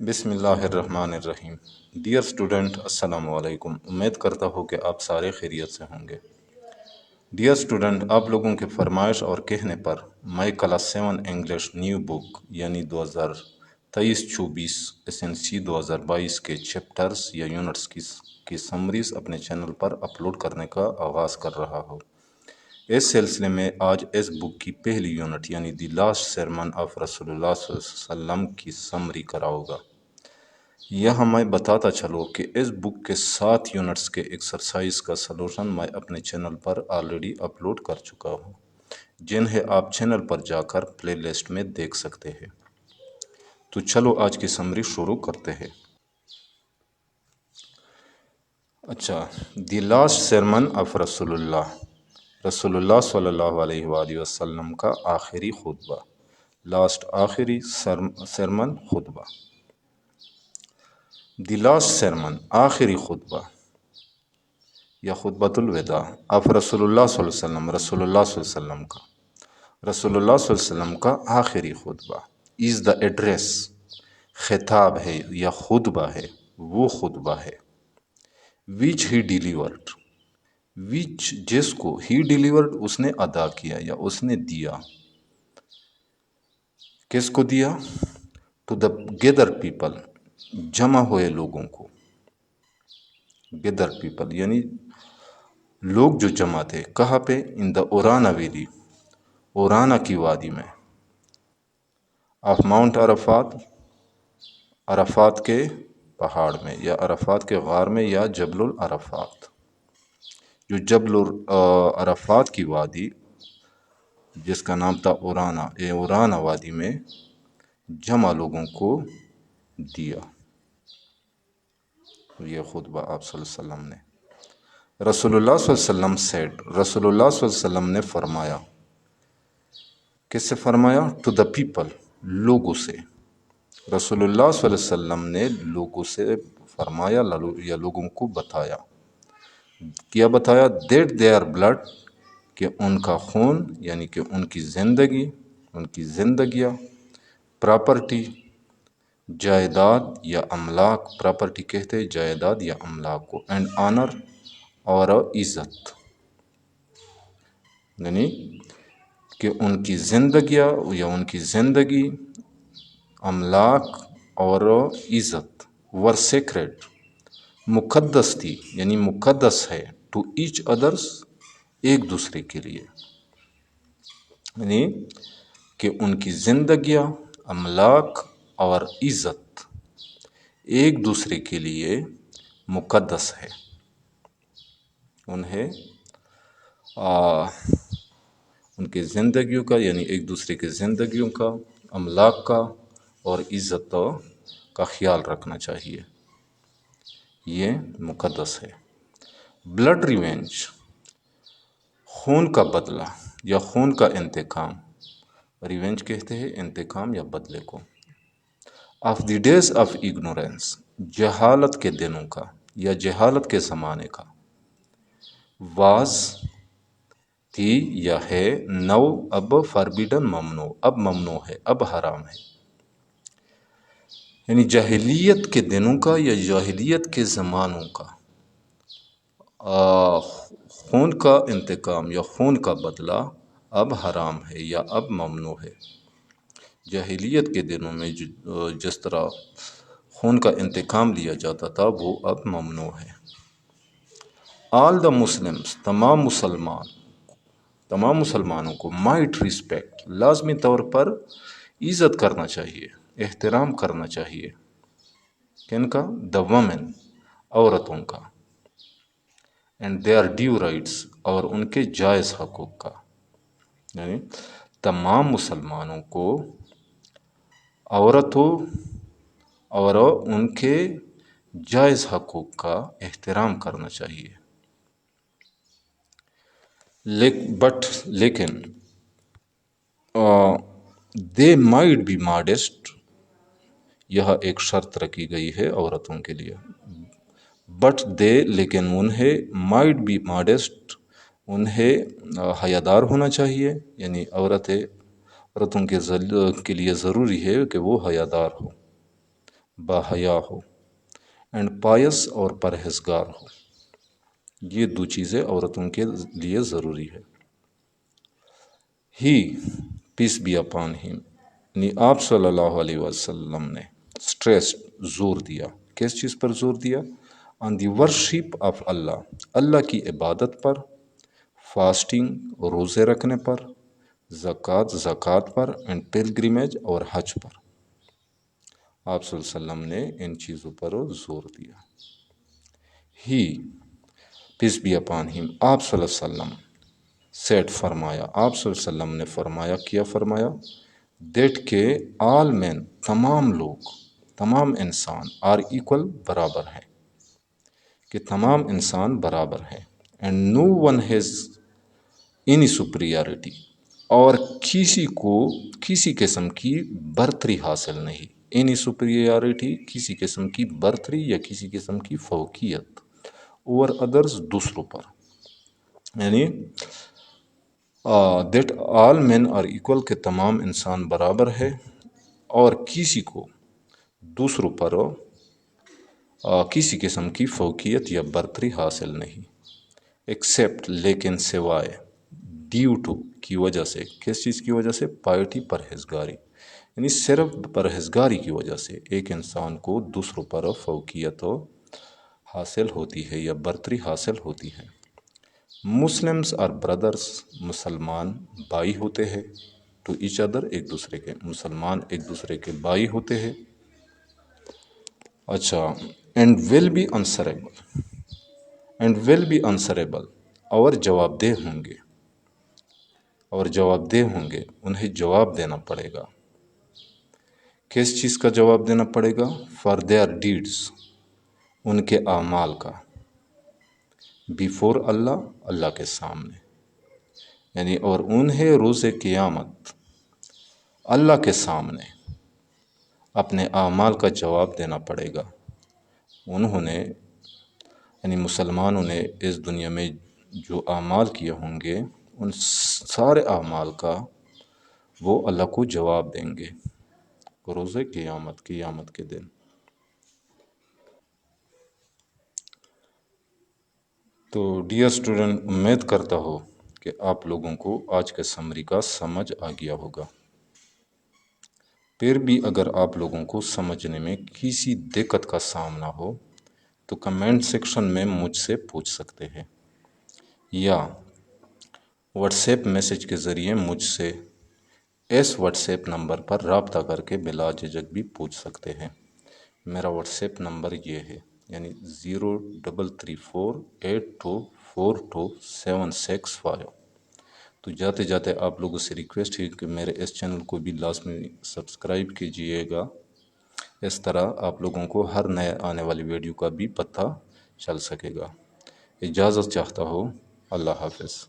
بسم اللہ الرحمن الرحیم۔ ڈیئر اسٹوڈنٹ، السلام علیکم۔ امید کرتا ہوں کہ آپ سارے خیریت سے ہوں گے۔ ڈیئر اسٹوڈنٹ، آپ لوگوں کے فرمائش اور کہنے پر میں کلاس 7 انگلش نیو بک یعنی 2023-24 SNC 2022 کے چیپٹرز یا یونٹس کی سمریز اپنے چینل پر اپلوڈ کرنے کا آغاز کر رہا ہوں۔ اس سلسلے میں آج اس بک کی پہلی یونٹ یعنی دی لاسٹ سرمن آف رسول اللہ صلی اللہ علیہ وسلم کی سمری کراؤں گا۔ یہاں میں بتاتا چلوں کہ اس بک کے 7 یونٹس کے ایکسرسائز کا سلوشن میں اپنے چینل پر آلریڈی اپلوڈ کر چکا ہوں، جنہیں آپ چینل پر جا کر پلے لسٹ میں دیکھ سکتے ہیں۔ تو چلو آج کی سمری شروع کرتے ہیں۔ اچھا، دی لاسٹ سرمن آف رسول اللہ صلی اللہ علیہ وآلہ وسلم کا آخری خطبہ۔ لاسٹ آخری سرمن خطبہ۔ دی لاسٹ سرمن آخری خطبہ یا خطبۃ الوداع آف رسول اللہ صلی اللہ علیہ وسلم، رسول اللہ صلی اللہ علیہ وسلم کا رسول اللہ صلی اللہ علیہ وسلم کا آخری خطبہ از دا ایڈریس، خطاب ہے یا خطبہ ہے، وہ خطبہ ہے وچ ہی ڈیلیورڈ، وچ جس کو ہی ڈیلیورڈ اس نے ادا کیا یا اس نے دیا۔ کس کو دیا؟ ٹو دا گیدر پیپل، جمع ہوئے لوگوں کو۔ گیدر پیپل یعنی لوگ جو جمع تھے، کہاں پہ؟ ان دا اورانا ویلی، اورانا کی وادی میں، آف ماؤنٹ عرفات، عرفات کے پہاڑ میں یا عرفات کے غار میں یا جبل العرفات، جو جبل عرفات کی وادی جس کا نام تھا اورانا، یہ اورانا وادی میں جمع لوگوں کو دیا۔ یہ خطبہ آپ صلی اللہ علیہ وسلم نے، رسول اللہ صلی اللہ علیہ وسلم سیڈ، رسول اللہ صلی اللہ علیہ وسلم نے فرمایا۔ کس سے فرمایا؟ ٹو دا پیپل، لوگوں سے۔ رسول اللہ صلی اللہ علیہ وسلم نے لوگوں سے فرمایا یا لوگوں کو بتایا۔ کیا بتایا؟ دیٹ دیئر بلڈ، کہ ان کا خون یعنی کہ ان کی زندگی، ان کی زندگیاں، پراپرٹی، جائیداد یا املاک، پراپرٹی کہتے ہیں جائیداد یا املاک کو، اینڈ آنر، اور عزت، یعنی کہ ان کی زندگیاں یا ان کی زندگی، املاک اور عزت ور سیکریٹ، مقدس تھی یعنی مقدس ہے، ٹو ایچ ادرس، ایک دوسرے کے لیے، یعنی کہ ان کی زندگیاں، املاک اور عزت ایک دوسرے کے لیے مقدس ہے۔ انہیں ان کی زندگیوں کا یعنی ایک دوسرے کی زندگیوں کا، املاک کا اور عزت کا خیال رکھنا چاہیے، یہ مقدس ہے۔ بلڈ ریونج، خون کا بدلہ یا خون کا انتقام، ریونج کہتے ہیں انتقام یا بدلے کو۔ Of the days of ignorance, جہالت کے دنوں کا یا جہالت کے زمانے کا۔ واز، تھی یا ہے، نو، اب، فاربیڈن، ممنوع، اب ممنوع ہے، اب حرام ہے، یعنی جاہلیت کے دنوں کا یا جاہلیت کے زمانوں کا خون کا انتقام یا خون کا بدلہ اب حرام ہے یا اب ممنوع ہے۔ جاہلیت کے دنوں میں جس طرح خون کا انتقام لیا جاتا تھا وہ اب ممنوع ہے۔ آل دا مسلمس، تمام مسلمانوں کو، مائٹ ریسپیکٹ، لازمی طور پر عزت کرنا چاہیے، احترام کرنا چاہیے۔ کن کا؟ دا وومن، عورتوں کا، اینڈ دیئر ڈیو رائٹس، اور ان کے جائز حقوق کا، یعنی تمام مسلمانوں کو عورتوں اور ان کے جائز حقوق کا احترام کرنا چاہیے۔ لیکن دے مائٹ بی ماڈسٹ، یہ ایک شرط رکھی گئی ہے عورتوں کے لیے۔ بٹ دے، لیکن انہیں، مائٹ بی ماڈسٹ، انہیں حیادار ہونا چاہیے، یعنی عورتوں کے لیے ضروری ہے کہ وہ حیادار ہو۔ باحیا ہو، اینڈ پائس اور پرہیزگار ہو۔ یہ دو چیزیں عورتوں کے لیے ضروری ہے۔ ہی پیس بی اپان ہم، یعنی آپ صلی اللہ علیہ وسلم نے اسٹریس زور دیا، کس چیز پر زور دیا؟ آن دی ورشپ آف اللہ، اللہ کی عبادت پر، فاسٹنگ روزے رکھنے پر، زکوٰۃ پر، اینڈ پلگریمیج اور حج پر۔ آپ صلی اللہ علیہ وسلم نے ان چیزوں پر زور دیا۔ ہی پیس بی اپان ہم، آپ صلی اللہ علیہ وسلم سیٹ فرمایا، آپ صلی اللہ علیہ وسلم نے فرمایا، کیا فرمایا؟ دیٹ کہ آل مین، تمام لوگ، تمام انسان، آر ایکول، برابر ہیں، کہ تمام انسان برابر ہیں، and no one has any superiority, اور کسی کو کسی قسم کی برتری حاصل نہیں، اینی سپریارٹی، کسی قسم کی برتری یا کسی قسم کی فوقیت اوور ادرز، دوسروں پر، یعنی that all men are equal, کہ تمام انسان برابر ہے، اور کسی کو دوسروں پر کسی قسم کی فوقیت یا برتری حاصل نہیں، ایکسیپٹ، لیکن سوائے، ڈیو ٹو، کی وجہ سے، کس چیز کی وجہ سے؟ پائٹی، پرہیزگاری، یعنی صرف پرہیزگاری کی وجہ سے ایک انسان کو دوسروں پر فوقیت حاصل ہوتی ہے یا برتری حاصل ہوتی ہے۔ مسلمس اور بردرس، مسلمان بھائی ہوتے ہیں، ٹو ایچ ادر، ایک دوسرے کے، مسلمان ایک دوسرے کے بھائی ہوتے ہیں۔ اچھا، and will be answerable, and will be answerable, اور جواب دہ ہوں گے، اور جواب دہ ہوں گے، انہیں جواب دینا پڑے گا۔ کس چیز کا جواب دینا پڑے گا؟ فار دیئر ڈیڈس، ان کے اعمال کا، بیفور اللہ، اللہ کے سامنے، یعنی اور انہیں روز قیامت اللہ کے سامنے اپنے اعمال کا جواب دینا پڑے گا۔ انہوں نے، یعنی مسلمانوں نے اس دنیا میں جو اعمال کیے ہوں گے، ان سارے اعمال کا وہ اللہ کو جواب دیں گے روز قیامت کے دن۔ تو ڈیئر اسٹوڈنٹ، امید کرتا ہو کہ آپ لوگوں کو آج کے سمری کا سمجھ آ گیا ہوگا۔ پھر بھی اگر آپ لوگوں کو سمجھنے میں کسی دقت کا سامنا ہو تو کمنٹ سیکشن میں مجھ سے پوچھ سکتے ہیں، یا واٹس ایپ میسج کے ذریعے مجھ سے اس واٹس ایپ نمبر پر رابطہ کر کے بلا جھجک بھی پوچھ سکتے ہیں۔ میرا واٹس ایپ نمبر یہ ہے، یعنی 0334824276 تو جاتے جاتے آپ لوگوں سے ریکویسٹ ہے کہ میرے اس چینل کو بھی لازمی سبسکرائب کیجئے گا، اس طرح آپ لوگوں کو ہر نئے آنے والی ویڈیو کا بھی پتہ چل سکے گا۔ اجازت چاہتا ہوں، اللہ حافظ۔